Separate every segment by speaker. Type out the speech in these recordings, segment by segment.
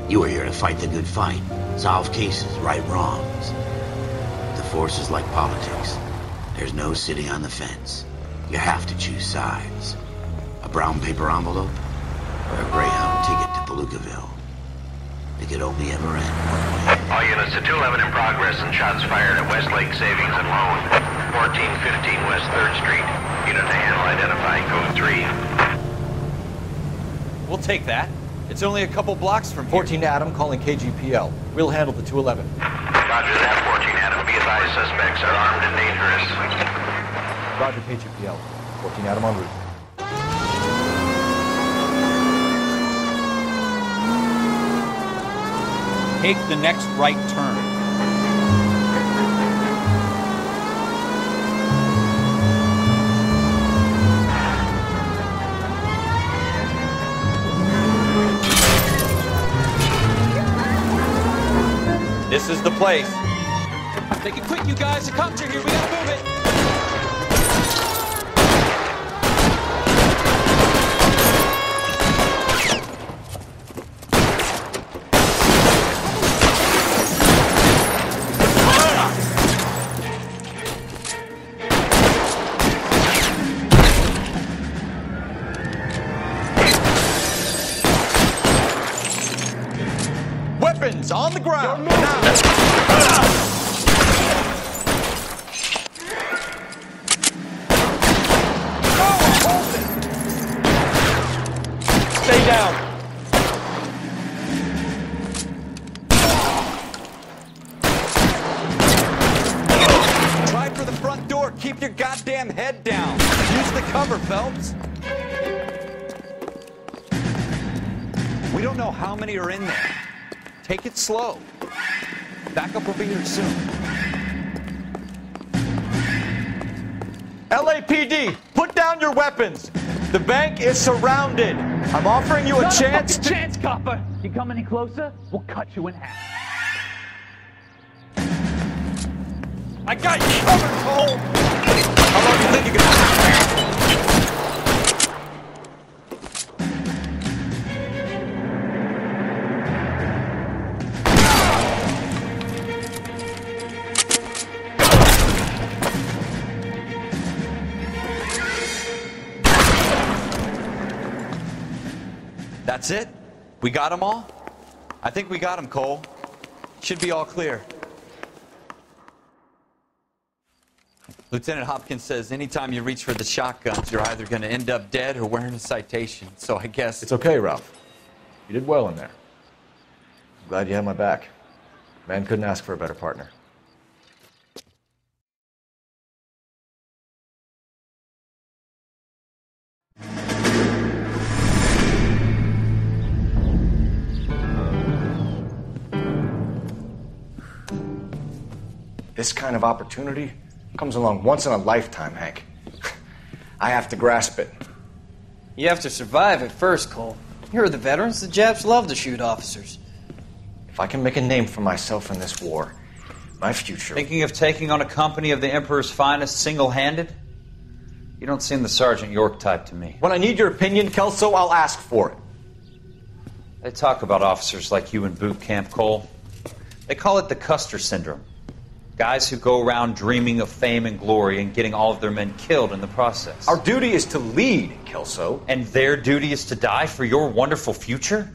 Speaker 1: You are here to fight the good fight, solve cases, right wrongs. The force is like politics. There's no sitting on the fence. You have to choose sides. A brown paper envelope or a Greyhound ticket to Palookaville. It could only ever end one way.
Speaker 2: All units to 211 in progress and shots fired at Westlake Savings and Loan, 1415 West 3rd Street. Unit to handle identifying code 3.
Speaker 3: We'll take that. It's only a couple blocks from here.
Speaker 4: 14 Adam calling KGPL. We'll handle the 211.
Speaker 2: Roger that, 14 Adam. Be advised, suspects are armed and dangerous.
Speaker 4: Roger, KGPL. 14 Adam en route.
Speaker 3: Take the next right turn. This is the place.
Speaker 5: Make it quick, you guys. The cops are here. We gotta move it.
Speaker 3: Weapons on the ground. Stay down. Try for the front door. Keep your goddamn head down. Use the cover, Phelps. We don't know how many are in there. Take it slow. Backup will be here soon. LAPD, put down your weapons. The bank is surrounded. I'm offering you a chance to...
Speaker 5: chance, copper. You come any closer, we'll cut you in half.
Speaker 3: I got you covered, Cole. How long do you think you can... That's it? We got them all? I think we got them, Cole. Should be all clear. Lieutenant Hopkins says anytime you reach for the shotguns, you're either going to end up dead or wearing a citation. So I guess...
Speaker 4: It's okay, Ralph. You did well in there. I'm glad you had my back. Man couldn't ask for a better partner.
Speaker 6: This kind of opportunity comes along once in a lifetime, Hank. I have to grasp it.
Speaker 7: You have to survive it first, Cole. Here are the veterans. The Japs love to shoot officers.
Speaker 6: If I can make a name for myself in this war, my future...
Speaker 3: Thinking of taking on a company of the Emperor's finest single-handed? You don't seem the Sergeant York type to me.
Speaker 4: When I need your opinion, Kelso, I'll ask for it.
Speaker 3: They talk about officers like you in boot camp, Cole. They call it the Custer Syndrome. Guys who go around dreaming of fame and glory and getting all of their men killed in the process.
Speaker 4: Our duty is to lead, Kelso.
Speaker 3: And their duty is to die for your wonderful future?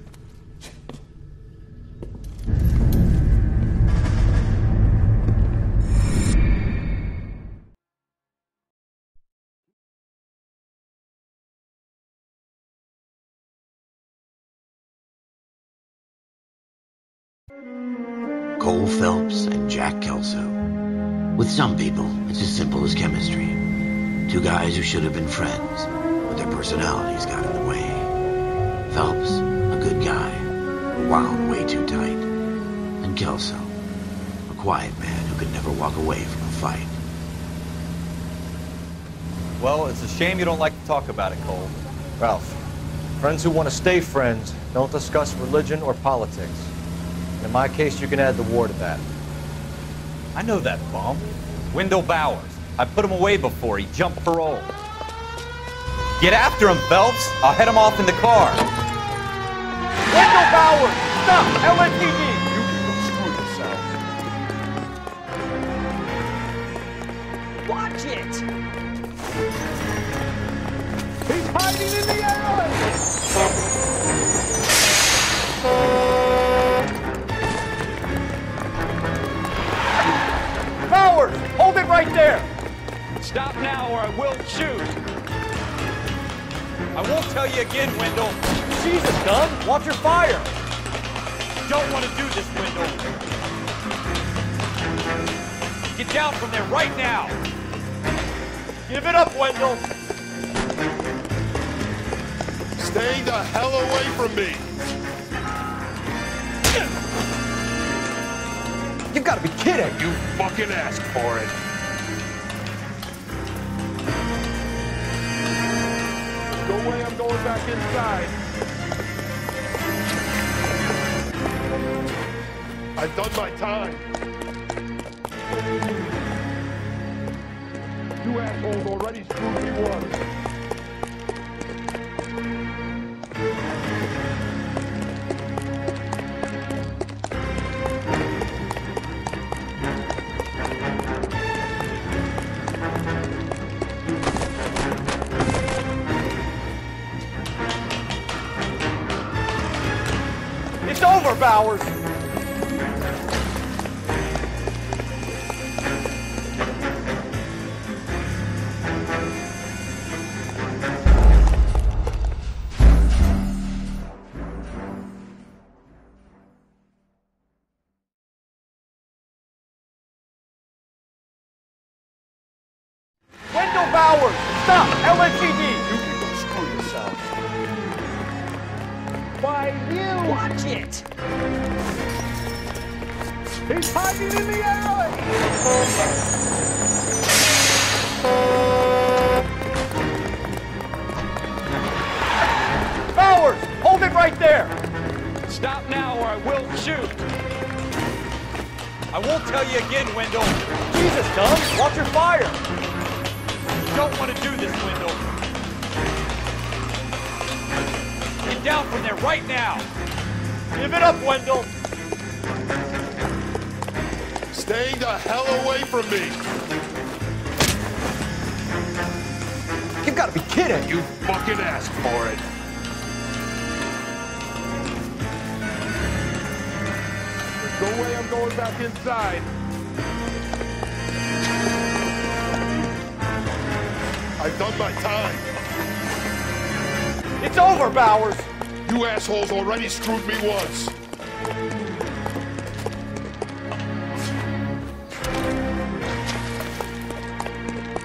Speaker 1: Cole Phelps and Jack Kelso. With some people, it's as simple as chemistry. Two guys who should have been friends, but their personalities got in the way. Phelps, a good guy, but wound way too tight. And Kelso, a quiet man who could never walk away from a fight.
Speaker 3: Well, it's a shame you don't like to talk about it, Cole.
Speaker 4: Ralph, friends who want to stay friends don't discuss religion or politics. In my case, you can add the war to that.
Speaker 3: I know that bum. Wendell Bowers. I put him away before he jumped parole. Get after him, Phelps. I'll head him off in the car.
Speaker 4: Wendell Bowers! Stop! LAPD! You can go screw yourselves.
Speaker 5: Watch it!
Speaker 4: He's hiding in the alley! Powers! Hold it right there!
Speaker 5: Stop now or I will shoot! I won't tell you again, Wendell.
Speaker 4: Jesus, Dunn! Watch your fire!
Speaker 5: Don't want to do this, Wendell. Get down from there right now!
Speaker 4: Give it up, Wendell!
Speaker 8: Stay the hell away from me!
Speaker 4: You've got to be kidding!
Speaker 8: You fucking asked for it. No way I'm going back inside. I've done my time. You assholes already screwed me once.
Speaker 4: It's over, Bowers! Wendell Bowers! Stop! LAPD! You can go screw yourselves. Why, you!
Speaker 5: Watch it!
Speaker 4: He's hiding in the alley! Bowers! Hold it right there!
Speaker 5: Stop now or I will shoot! I won't tell you again, Wendell.
Speaker 4: Jesus, Dunn! Watch your fire!
Speaker 5: Don't want to do this, Wendell. Get down from there right now!
Speaker 4: Give it up, Wendell!
Speaker 8: Stay the hell away from me!
Speaker 4: You've got to be kidding!
Speaker 8: You fucking asked for it. There's no way I'm going back inside. I've done my time.
Speaker 4: It's over, Bowers!
Speaker 8: You assholes already screwed me once.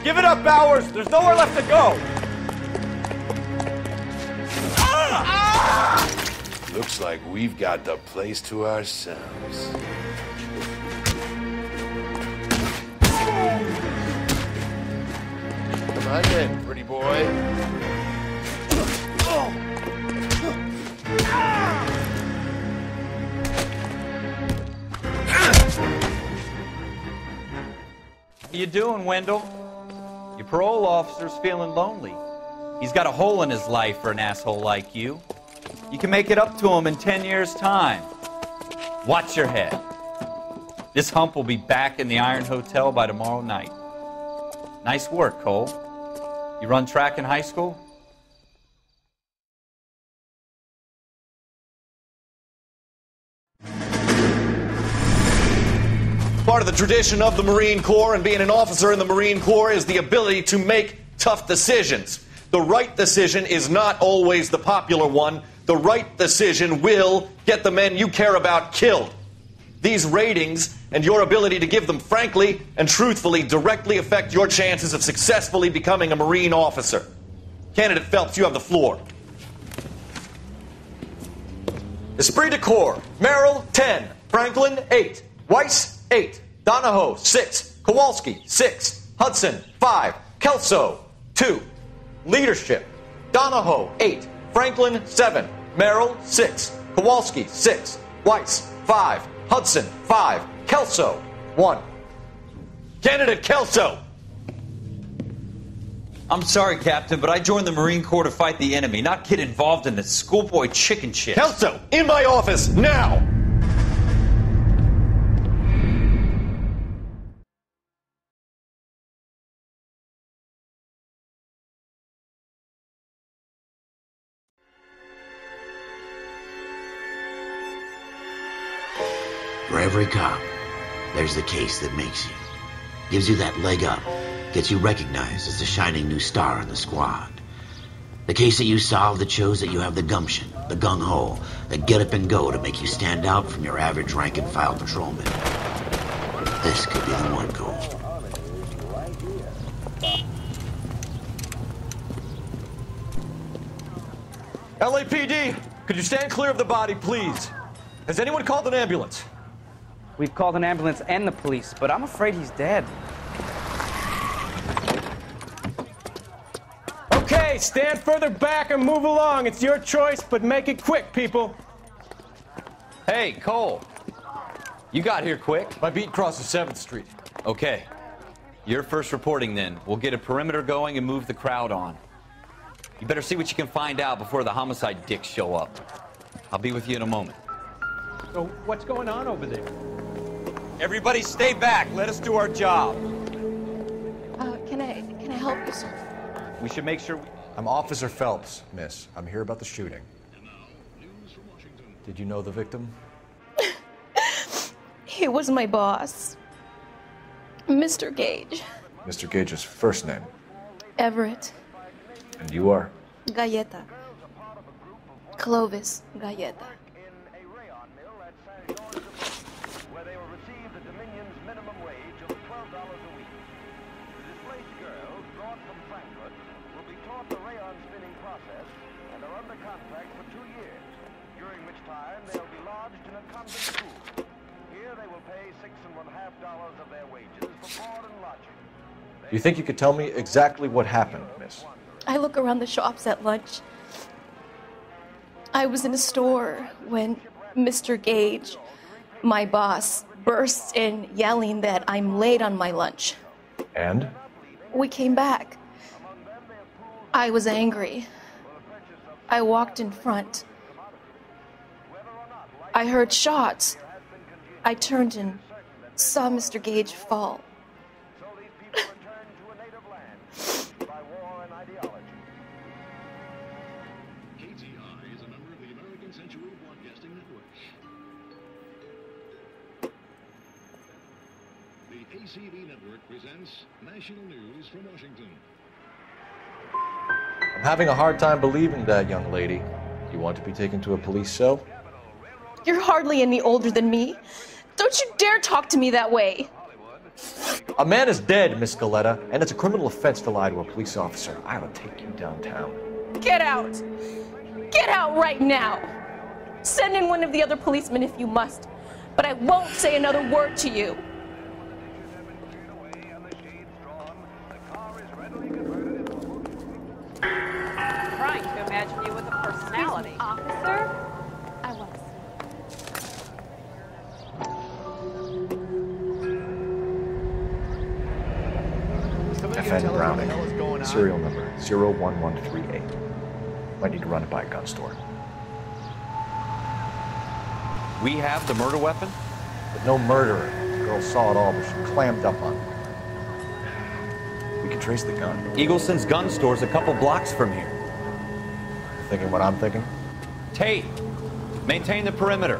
Speaker 4: Give it up, Bowers! There's nowhere left to go!
Speaker 8: Looks like we've got the place to ourselves. Come on in, pretty boy.
Speaker 3: How you doing, Wendell? Your parole officer's feeling lonely. He's got a hole in his life for an asshole like you. You can make it up to him in 10 years' time. Watch your head. This hump will be back in the Iron Hotel by tomorrow night. Nice work, Cole. You run track in high school?
Speaker 9: Part of the tradition of the Marine Corps and being an officer in the Marine Corps is the ability to make tough decisions. The right decision is not always the popular one. The right decision will get the men you care about killed. These ratings and your ability to give them frankly and truthfully directly affect your chances of successfully becoming a Marine officer. Candidate Phelps, you have the floor. Esprit de Corps, Merrill, 10. Franklin, 8. Weiss, 8. Donahoe, 6. Kowalski, 6. Hudson, 5. Kelso, 2. Leadership, Donahoe, 8. Franklin, 7. Merrill, 6. Kowalski, 6. Weiss, 5. Hudson, 5. Kelso, 1. Candidate Kelso.
Speaker 3: I'm sorry, Captain, but I joined the Marine Corps to fight the enemy, not get involved in this schoolboy chicken shit.
Speaker 9: Kelso, in my office, now!
Speaker 1: For every cop, there's the case that makes you. Gives you that leg up. Gets you recognized as the shining new star in the squad. The case that you solve that shows that you have the gumption, the gung-ho, the get up and go to make you stand out from your average rank-and-file patrolman. This could be the one, Cole.
Speaker 4: LAPD, could you stand clear of the body, please? Has anyone called an ambulance?
Speaker 10: We've called an ambulance and the police, but I'm afraid he's dead.
Speaker 5: Okay, stand further back and move along. It's your choice, but make it quick, people.
Speaker 11: Hey, Cole. You got here quick.
Speaker 4: My beat crosses 7th Street.
Speaker 11: Okay. You're first reporting then. We'll get a perimeter going and move the crowd on. You better see what you can find out before the homicide dicks show up. I'll be with you in a moment.
Speaker 5: So, what's going on over there?
Speaker 3: Everybody stay back. Let us do our job.
Speaker 12: Can I help you, sir?
Speaker 3: We should make sure we...
Speaker 6: I'm Officer Phelps, miss. I'm here about the shooting. Did you know the victim?
Speaker 12: He was my boss. Mr. Gage.
Speaker 6: Mr. Gage's first name.
Speaker 12: Everett.
Speaker 6: And you are?
Speaker 12: Galleta. Clovis Galleta.
Speaker 2: Where they will receive the Dominion's minimum wage of $12 a week. The displaced girls brought from Frankfurt will be taught the rayon spinning process and are under contract for 2 years, during which time they'll be lodged in a convent school. Here they will pay $6.50 of their wages for board and lodging.
Speaker 6: You think you could tell me exactly what happened, miss?
Speaker 12: I look around the shops at lunch. I was in a store when Mr. Gage, my boss, bursts in yelling that I'm late on my lunch.
Speaker 6: And?
Speaker 12: We came back. I was angry. I walked in front. I heard shots. I turned and saw Mr. Gage fall.
Speaker 13: ACB Network presents National News from Washington.
Speaker 6: I'm having a hard time believing that, young lady. You want to be taken to a police cell?
Speaker 12: You're hardly any older than me. Don't you dare talk to me that way.
Speaker 6: A man is dead, Miss Galleta, and it's a criminal offense to lie to a police officer. I'll take you downtown.
Speaker 12: Get out! Get out right now! Send in one of the other policemen if you must, but I won't say another word to you.
Speaker 14: Trying to imagine you with a personality.
Speaker 12: Officer? I was.
Speaker 6: FN Browning, serial number 01138. Might need to run it by a gun store.
Speaker 11: We have the murder weapon?
Speaker 6: But no murderer. The girl saw it all, but she clammed up on it. We can trace the gun.
Speaker 11: Eagleson's gun store's a couple blocks from here.
Speaker 6: Thinking what I'm thinking?
Speaker 11: Tate, maintain the perimeter.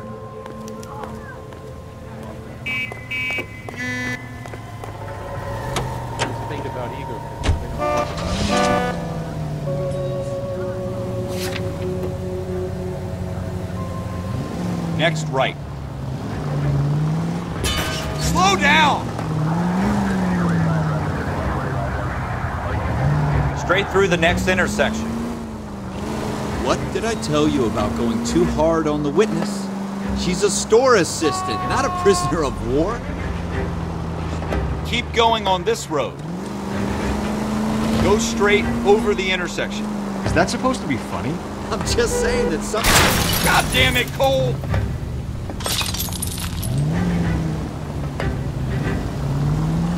Speaker 5: Think about ego.
Speaker 3: Next right. Slow down! Straight through the next intersection.
Speaker 15: What did I tell you about going too hard on the witness? She's a store assistant, not a prisoner of war.
Speaker 3: Keep going on this road. Go straight over the intersection.
Speaker 15: Is that supposed to be funny? I'm just saying that something...
Speaker 3: God damn it, Cole!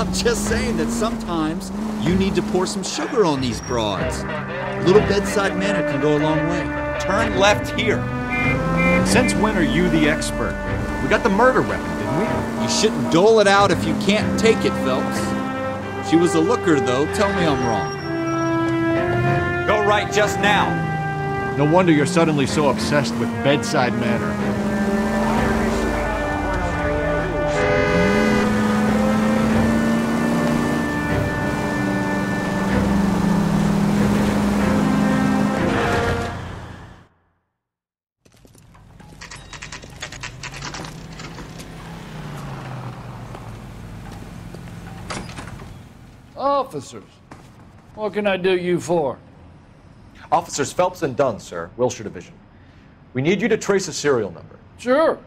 Speaker 15: I'm Just saying that sometimes you need to pour some sugar on these broads. A little bedside manner can go a long way.
Speaker 11: Turn left here.
Speaker 4: Since when are you the expert? We got the murder weapon, didn't we?
Speaker 15: You shouldn't dole it out if you can't take it, Phelps. She was a looker, though. Tell me I'm wrong.
Speaker 11: Go right just now.
Speaker 4: No wonder you're suddenly so obsessed with bedside manner.
Speaker 16: Officers, what can I do you for?
Speaker 4: Officers Phelps and Dunn, sir, Wilshire Division. We need you to trace a serial number.
Speaker 16: Sure.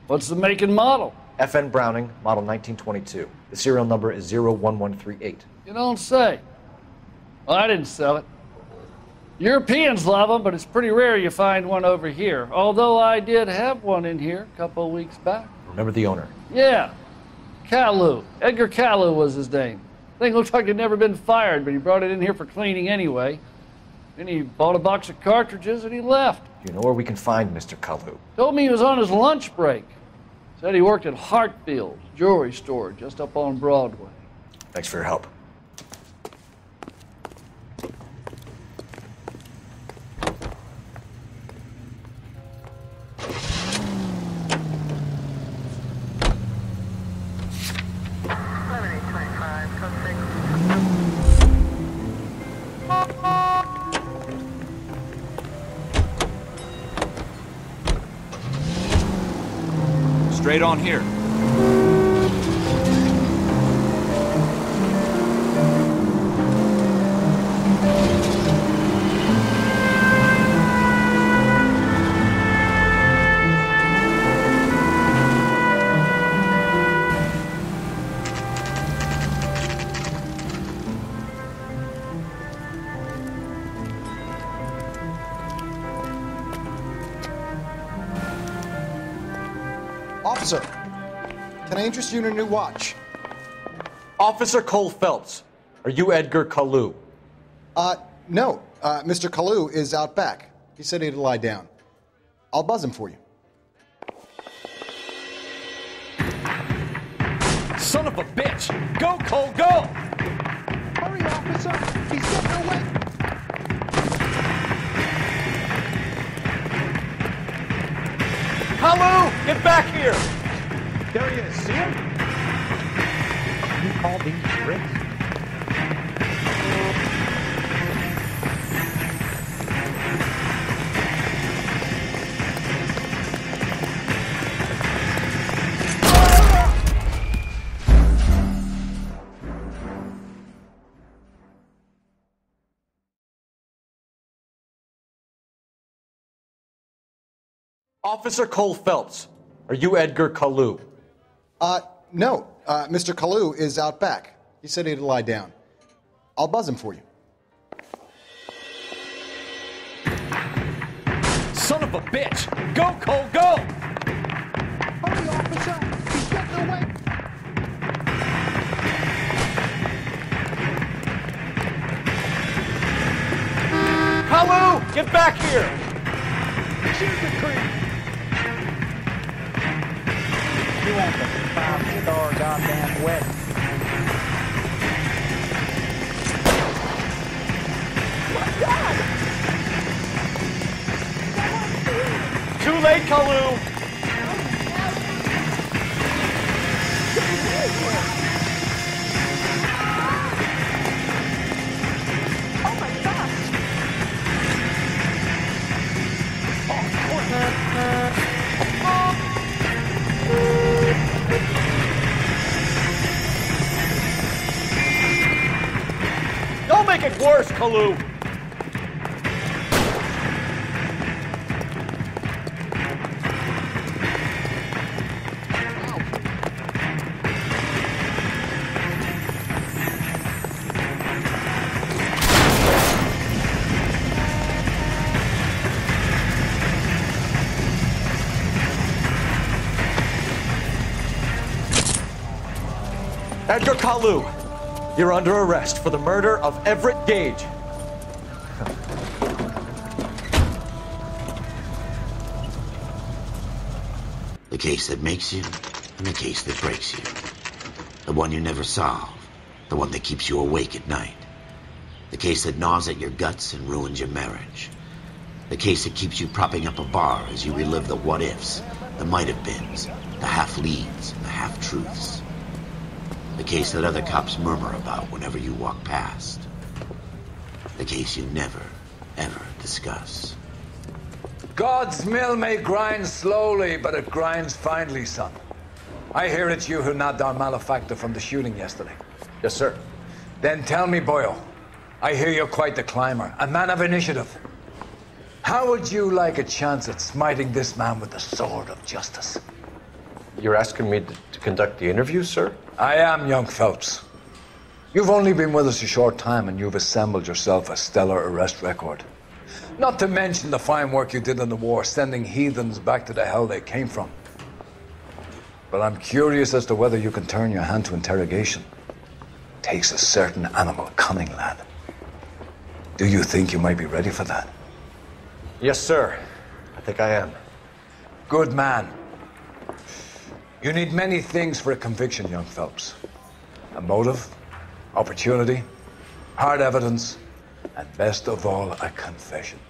Speaker 16: What's the make and model?
Speaker 4: FN Browning, model 1922. The serial number is 01138.
Speaker 16: You don't say. Well, I didn't sell it. Europeans love them, but it's pretty rare you find one over here. Although I did have one in here a couple of weeks back.
Speaker 4: Remember the owner?
Speaker 16: Yeah. Caillou. Edgar Caillou was his name. Thing looks like he'd never been fired, but he brought it in here for cleaning anyway. Then he bought a box of cartridges and he left.
Speaker 4: You know where we can find Mr. Caillou?
Speaker 16: Told me he was on his lunch break. Said he worked at Hartfield's jewelry store just up on Broadway.
Speaker 4: Thanks for your help.
Speaker 11: Straight on here.
Speaker 17: Officer, can I interest you in a new watch?
Speaker 4: Officer Cole Phelps, are you Edgar Caillou?
Speaker 17: No. Mr. Caillou is out back. He said he'd lie down. I'll buzz him for you.
Speaker 5: Son of a bitch! Go, Cole, go!
Speaker 17: Hurry, officer! He's getting away!
Speaker 5: Hello! Get back here!
Speaker 17: There he is. See him?
Speaker 18: You call these tricks?
Speaker 4: Officer Cole Phelps, are you Edgar Caillou?
Speaker 17: No. Mr. Caillou is out back. He said he'd lie down. I'll buzz him for you.
Speaker 5: Son of a bitch! Go, Cole, go!
Speaker 17: Hurry, officer! He's getting away!
Speaker 5: Hello! Get back here! Shoot the creep!
Speaker 18: You want the 5-star goddamn wedding.
Speaker 5: Too late, Caillou!
Speaker 12: Oh my gosh!
Speaker 5: Don't make it worse, Caillou!
Speaker 4: Edgar Kalu, you're under arrest for the murder of Everett Gage.
Speaker 1: The case that makes you, and the case that breaks you. The one you never solve, the one that keeps you awake at night. The case that gnaws at your guts and ruins your marriage. The case that keeps you propping up a bar as you relive the what-ifs, the might-have-beens, the half-leads, and the half-truths. The case that other cops murmur about whenever you walk past. The case you never, ever discuss.
Speaker 19: God's mill may grind slowly, but it grinds finely, son. I hear it's you who nabbed our malefactor from the shooting yesterday.
Speaker 4: Yes, sir.
Speaker 19: Then tell me, Boyle, I hear you're quite the climber, a man of initiative. How would you like a chance at smiting this man with the sword of justice?
Speaker 4: You're asking me to conduct the interview, sir?
Speaker 19: I am, young Phelps. You've only been with us a short time and you've assembled yourself a stellar arrest record. Not to mention the fine work you did in the war, sending heathens back to the hell they came from. But I'm curious as to whether you can turn your hand to interrogation. Takes a certain animal cunning, lad. Do you think you might be ready for that?
Speaker 4: Yes, sir. I think I am.
Speaker 19: Good man. You need many things for a conviction, young Phelps. A motive, opportunity, hard evidence, and best of all, a confession.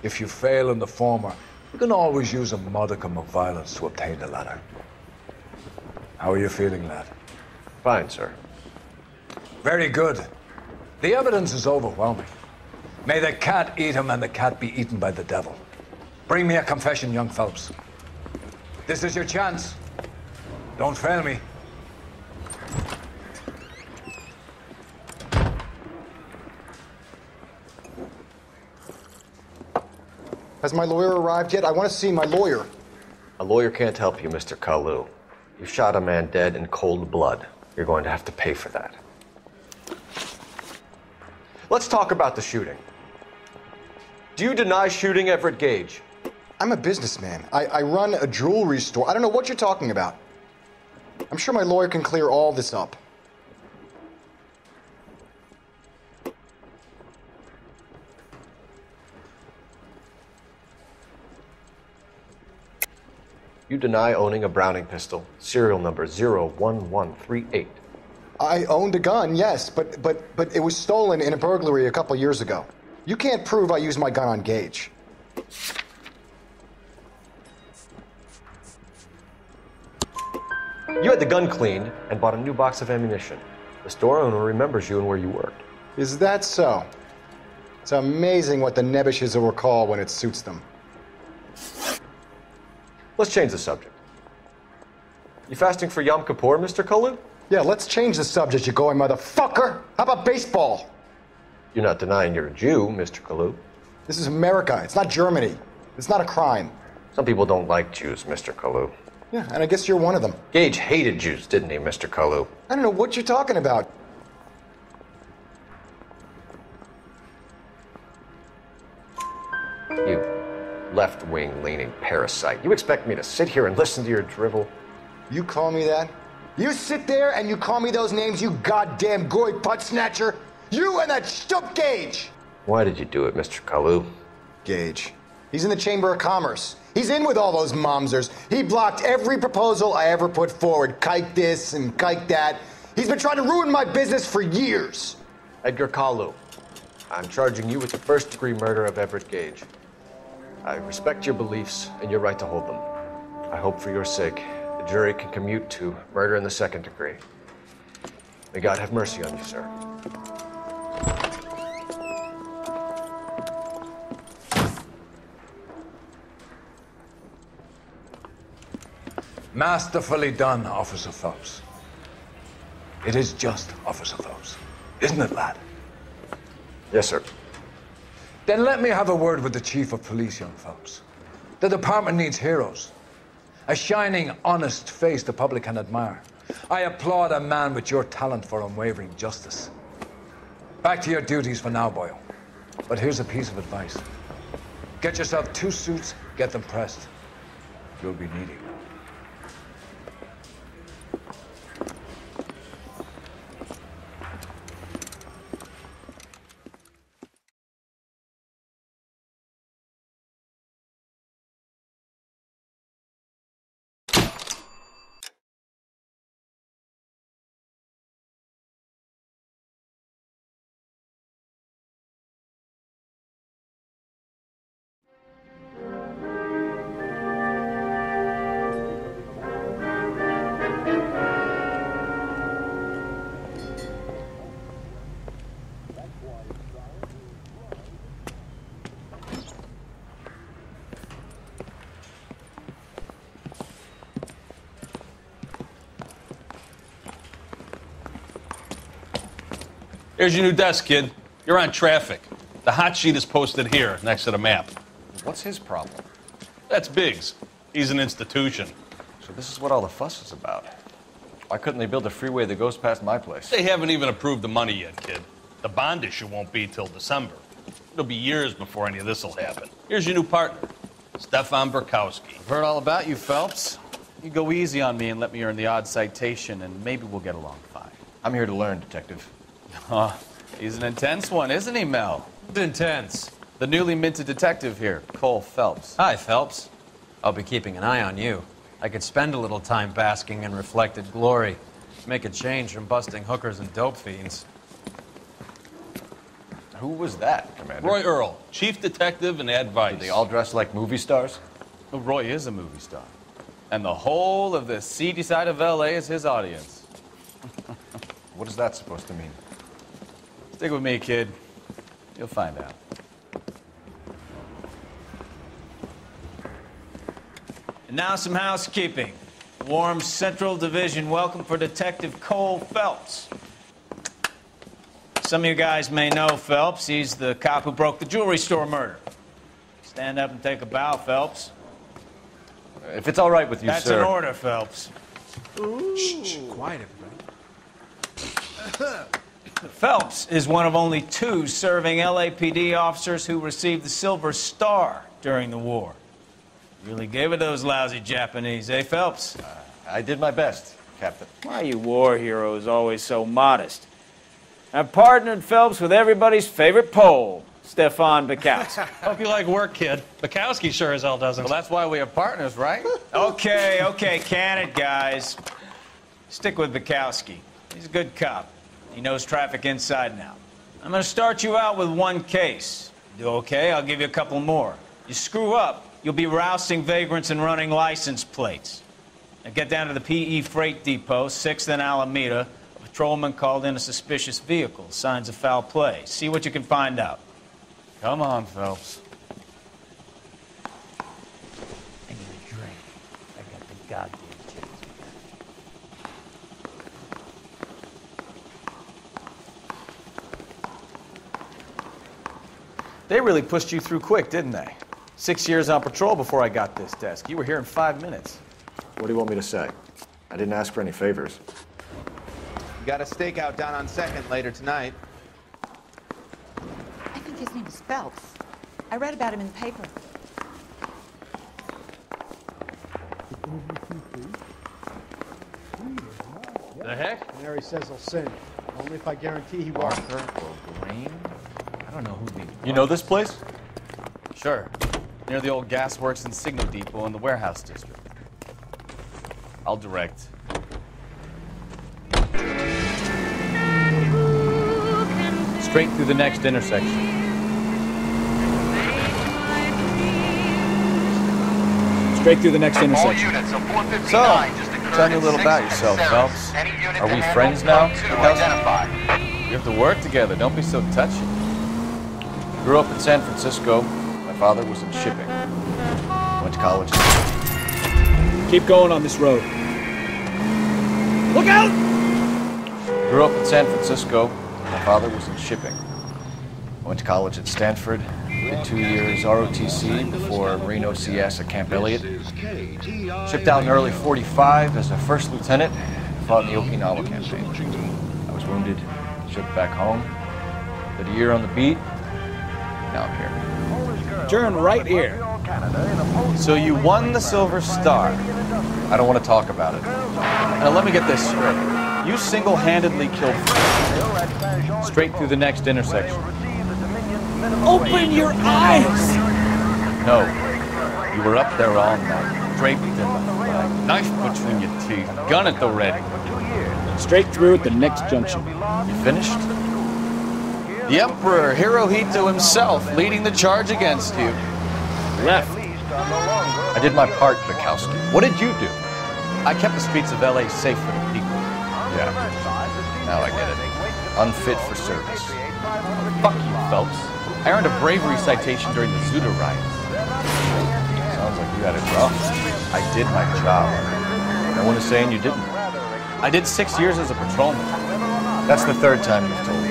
Speaker 19: If you fail in the former, you can always use a modicum of violence to obtain the latter. How are you feeling, lad?
Speaker 4: Fine, sir.
Speaker 19: Very good. The evidence is overwhelming. May the cat eat him and the cat be eaten by the devil. Bring me a confession, young Phelps. This is your chance. Don't fail me.
Speaker 17: Has my lawyer arrived yet? I want to see my lawyer.
Speaker 4: A lawyer can't help you, Mr. Kalu. You shot a man dead in cold blood. You're going to have to pay for that. Let's talk about the shooting. Do you deny shooting Everett Gage?
Speaker 17: I'm a businessman. I run a jewelry store. I don't know what you're talking about. I'm sure my lawyer can clear all this up.
Speaker 4: You deny owning a Browning pistol, serial number 01138.
Speaker 17: I owned a gun, yes, but it was stolen in a burglary a couple years ago. You can't prove I used my gun on Gage.
Speaker 4: You had the gun cleaned and bought a new box of ammunition. The store owner remembers you and where you worked.
Speaker 17: Is that so? It's amazing what the Nebbishes will recall when it suits them.
Speaker 4: Let's change the subject. You fasting for Yom Kippur, Mr. Kalu?
Speaker 17: Yeah, let's change the subject, you going motherfucker. How about baseball?
Speaker 4: You're not denying you're a Jew, Mr. Kalu.
Speaker 17: This is America. It's not Germany. It's not a crime.
Speaker 4: Some people don't like Jews, Mr. Kalu.
Speaker 17: Yeah, and I guess you're one of them.
Speaker 4: Gage hated Jews, didn't he, Mr. Kalu?
Speaker 17: I don't know what you're talking about.
Speaker 4: You left-wing leaning parasite. You expect me to sit here and listen to your drivel?
Speaker 17: You call me that? You sit there and you call me those names, you goddamn goy putt snatcher? You and that stup Gage!
Speaker 4: Why did you do it, Mr. Kalu?
Speaker 17: Gage. He's in the Chamber of Commerce. He's in with all those momsers. He blocked every proposal I ever put forward. Kike this and kike that. He's been trying to ruin my business for years.
Speaker 4: Edgar Kalu, I'm charging you with the first-degree murder of Everett Gage. I respect your beliefs and your right to hold them. I hope for your sake the jury can commute to murder in the second degree. May God have mercy on you, sir.
Speaker 19: Masterfully done, Officer Phelps. It is just, Officer Phelps. Isn't it, lad?
Speaker 4: Yes, sir.
Speaker 19: Then let me have a word with the Chief of Police, young Phelps. The department needs heroes. A shining, honest face the public can admire. I applaud a man with your talent for unwavering justice. Back to your duties for now, Boyle. But here's a piece of advice. Get yourself 2 suits, get them pressed. You'll be needing them.
Speaker 20: Here's your new desk, kid. You're on traffic. The hot sheet is posted here, next to the map.
Speaker 4: What's his problem?
Speaker 20: That's Biggs. He's an institution.
Speaker 4: So this is what all the fuss is about. Why couldn't they build a freeway that goes past my place?
Speaker 20: They haven't even approved the money yet, kid. The bond issue won't be till December. It'll be years before any of this will happen. Here's your new partner, Stefan Burkowski.
Speaker 11: I've heard all about you, Phelps. You go easy on me and let me earn the odd citation, and maybe we'll get along fine.
Speaker 4: I'm here to learn, Detective.
Speaker 11: Oh, he's an intense one, isn't he, Mel? Intense. The newly minted detective here, Cole Phelps.
Speaker 21: Hi, Phelps. I'll be keeping an eye on you. I could spend a little time basking in reflected glory. Make a change from busting hookers and dope fiends.
Speaker 4: Who was that, Commander?
Speaker 20: Roy Earl, chief detective and advice.
Speaker 4: Do they all dress like movie stars?
Speaker 11: Well, Roy is a movie star. And the whole of the seedy side of L.A. is his audience.
Speaker 4: What is that supposed to mean?
Speaker 11: Stick with me, kid. You'll find out. And now some housekeeping. Warm Central Division welcome for Detective Cole Phelps. Some of you guys may know Phelps. He's the cop who broke the jewelry store murder. Stand up and take a bow, Phelps.
Speaker 4: If it's all right with you,
Speaker 11: That's
Speaker 4: sir.
Speaker 11: an order, Phelps.
Speaker 22: Shh, quiet, everybody.
Speaker 11: Phelps is one of only 2 serving LAPD officers who received the Silver Star during the war. Really gave it those lousy Japanese, eh, Phelps?
Speaker 4: I did my best, Captain.
Speaker 11: Why are you war heroes always so modest? I've partnered Phelps with everybody's favorite Pole, Stefan Burkowski.
Speaker 20: Hope you like work, kid. Bukowski sure as hell doesn't.
Speaker 11: Well, that's why we have partners, right? Okay, can it, guys. Stick with Bukowski. He's a good cop. He knows traffic inside and out. I'm going to start you out with 1 case. You do okay? I'll give you a couple more. You screw up, you'll be rousting vagrants and running license plates. Now get down to the PE Freight Depot, 6th and Alameda. A patrolman called in a suspicious vehicle. Signs of foul play. See what you can find out. Come on, Phelps. I need a drink. I got the goddamn chance. They really pushed you through quick, didn't they? 6 years on patrol before I got this desk. You were here in 5 minutes.
Speaker 4: What do you want me to say? I didn't ask for any favors.
Speaker 23: You got a stakeout down on 2nd later tonight.
Speaker 24: I think his name is Phelps. I read about him in the paper.
Speaker 20: The heck?
Speaker 18: Mary says he'll sing. Only if I guarantee he won't.
Speaker 11: Arthur or Green? I don't know who the...
Speaker 4: You know this place?
Speaker 11: Sure. Near the old gasworks and signal depot in the warehouse district. I'll direct. Straight through the next intersection. Straight through the next intersection.
Speaker 23: So, tell me a little about yourself, Phelps.
Speaker 11: Are we friends now? We have to work together. Don't be so touchy.
Speaker 4: Grew up in San Francisco. My father was in shipping. Went to college.
Speaker 16: Keep going on this road. Look out!
Speaker 4: Grew up in San Francisco. My father was in shipping. Went to college at Stanford. Did 2 years ROTC before Marine OCS at Camp Elliott. Shipped out in early '45 as a first lieutenant. Fought in the Okinawa campaign. I was wounded. Shipped back home. Did a year on the beat. Now I'm here.
Speaker 11: Turn right here. So you won the Silver Star.
Speaker 4: I don't want to talk about it.
Speaker 11: Now let me get this straight. You single-handedly killed Frank. Straight through the next intersection.
Speaker 16: Open your eyes!
Speaker 11: No. You were up there all night, draped in the flag, knife between your teeth, gun at the ready.
Speaker 16: Straight through at the next junction.
Speaker 11: You finished? The Emperor Hirohito himself leading the charge against you.
Speaker 16: Left.
Speaker 4: I did my part, Bukowski. What did you do?
Speaker 11: I kept the streets of L.A. safe for the people.
Speaker 4: Yeah. Now I get it. Unfit for service.
Speaker 11: Fuck you, Phelps. I earned a bravery citation during the Zuda riots.
Speaker 4: Sounds like you had it rough.
Speaker 11: I did my job.
Speaker 4: No one is saying you didn't.
Speaker 11: I did 6 years as a patrolman.
Speaker 4: That's the 3rd time you've told me.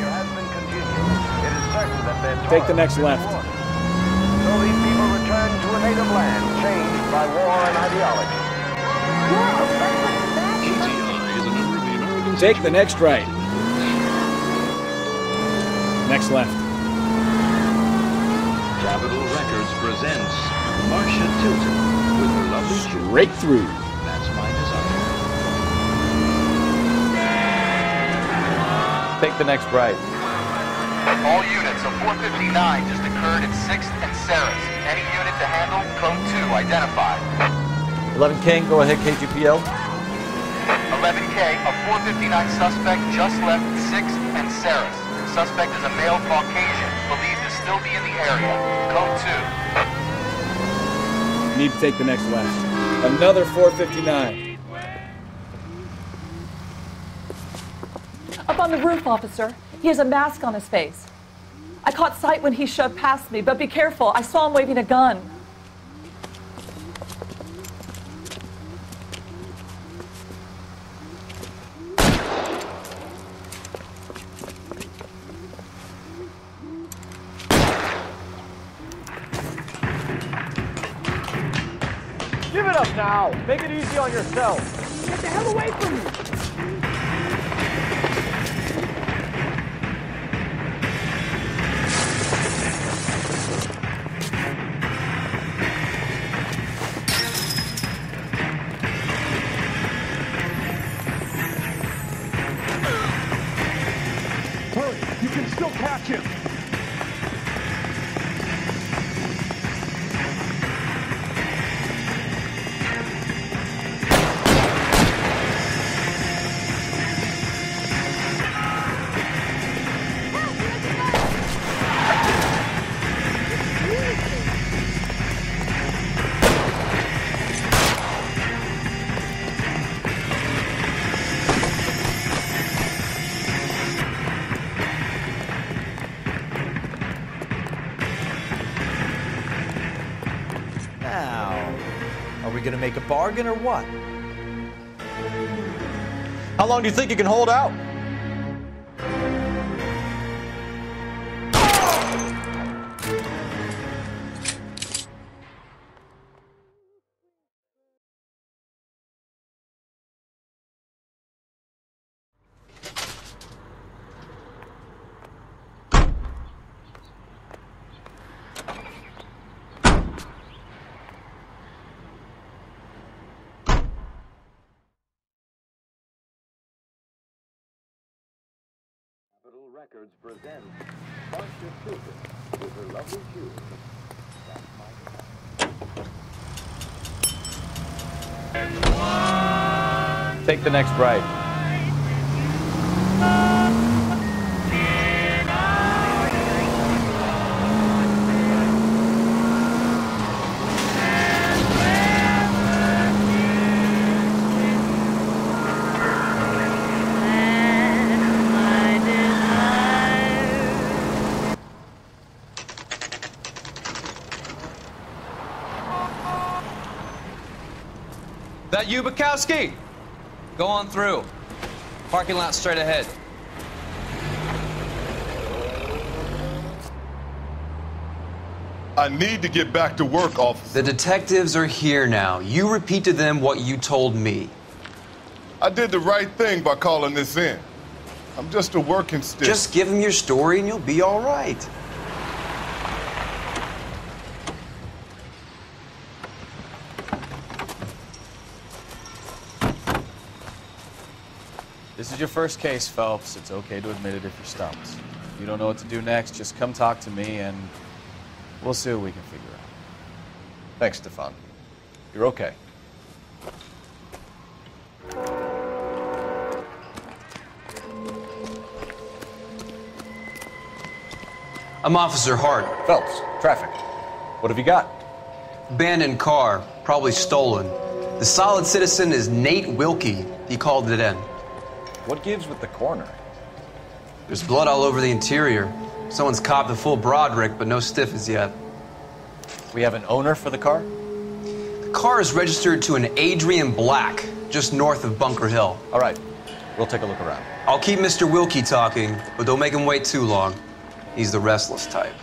Speaker 2: Take the next left. So these people return to a native land changed by war and ideology.
Speaker 22: Take the next right. Next left.
Speaker 13: Capitol Records presents Marcia Tilton with her lovely
Speaker 22: Straight through.
Speaker 13: That's my desire.
Speaker 3: Take the next right.
Speaker 7: All units, a 459 just occurred at 6th and Sarah's. Any unit to handle, code 2, identified.
Speaker 3: 11 King, go ahead, KGPL.
Speaker 7: 11K, a 459 suspect just left 6th and Sarah's. Suspect is a male Caucasian, believed to still be in the area. Code 2.
Speaker 22: Need to take the next left. Another 459.
Speaker 8: Up on the roof, officer. He has a mask on his face. I caught sight when he shoved past me, but be careful. I saw him waving a gun.
Speaker 2: Give it up now. Make it easy on yourself. Get the hell away from me. Hurry, you can still catch him.
Speaker 3: Are we gonna make a bargain or what? How long do you think you can hold out?
Speaker 2: Capitol Records presents Marcia Tilton with her lovely shoes. That's my
Speaker 3: Take the next right. That you, Bukowski? Go on through. Parking lot straight ahead.
Speaker 9: I need to get back to work, officer.
Speaker 10: The detectives are here now. You repeat to them what you told me.
Speaker 9: I did the right thing by calling this in. I'm just a working stick.
Speaker 10: Just give them your story and you'll be all right.
Speaker 11: This is your first case, Phelps. It's okay to admit it if you're stumped. If you don't know what to do next, just come talk to me and we'll see what we can figure out.
Speaker 4: Thanks, Stefan. You're okay.
Speaker 10: I'm Officer Hart.
Speaker 4: Phelps, traffic. What have you got?
Speaker 10: Abandoned car, probably stolen. The solid citizen is Nate Wilkie. He called it in.
Speaker 4: What gives with the corner?
Speaker 10: There's blood all over the interior. Someone's copped the full Broderick, but no stiff as yet.
Speaker 4: We have an owner for the car?
Speaker 10: The car is registered to an Adrian Black, just north of Bunker Hill.
Speaker 4: All right, we'll take a look around.
Speaker 10: I'll keep Mr. Wilkie talking, but don't make him wait too long. He's the restless type.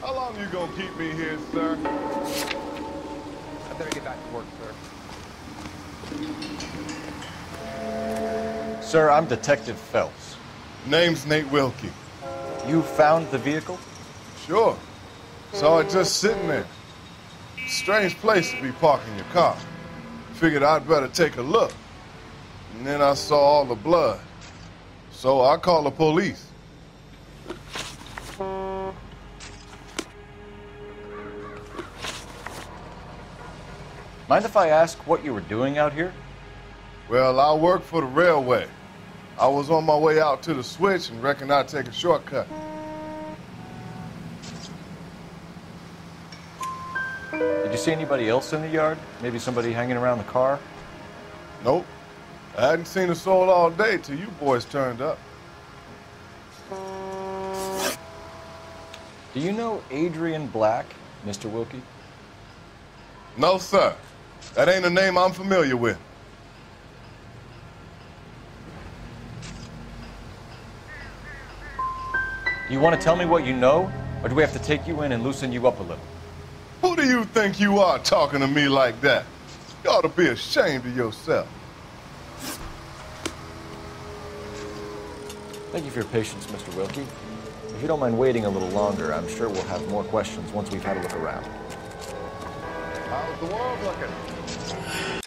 Speaker 9: How long you gonna keep me here, sir?
Speaker 23: I better get back to work, sir.
Speaker 4: Sir, I'm Detective Phelps.
Speaker 9: Name's Nate Wilkie.
Speaker 4: You found the vehicle?
Speaker 9: Sure. Saw it just sitting there. Strange place to be parking your car. Figured I'd better take a look. And then I saw all the blood. So I called the police.
Speaker 4: Mind if I ask what you were doing out here?
Speaker 9: Well, I work for the railway. I was on my way out to the switch and reckoned I'd take a shortcut.
Speaker 4: Did you see anybody else in the yard? Maybe somebody hanging around the car?
Speaker 9: Nope. I hadn't seen a soul all day till you boys turned up.
Speaker 4: Do you know Adrian Black, Mr. Wilkie?
Speaker 9: No, sir. That ain't a name I'm familiar with.
Speaker 4: Do you want to tell me what you know, or do we have to take you in and loosen you up a little?
Speaker 9: Who do you think you are talking to me like that? You ought to be ashamed of yourself.
Speaker 4: Thank you for your patience, Mr. Wilkie. If you don't mind waiting a little longer, I'm sure we'll have more questions once we've had a look around.
Speaker 23: How's the world looking?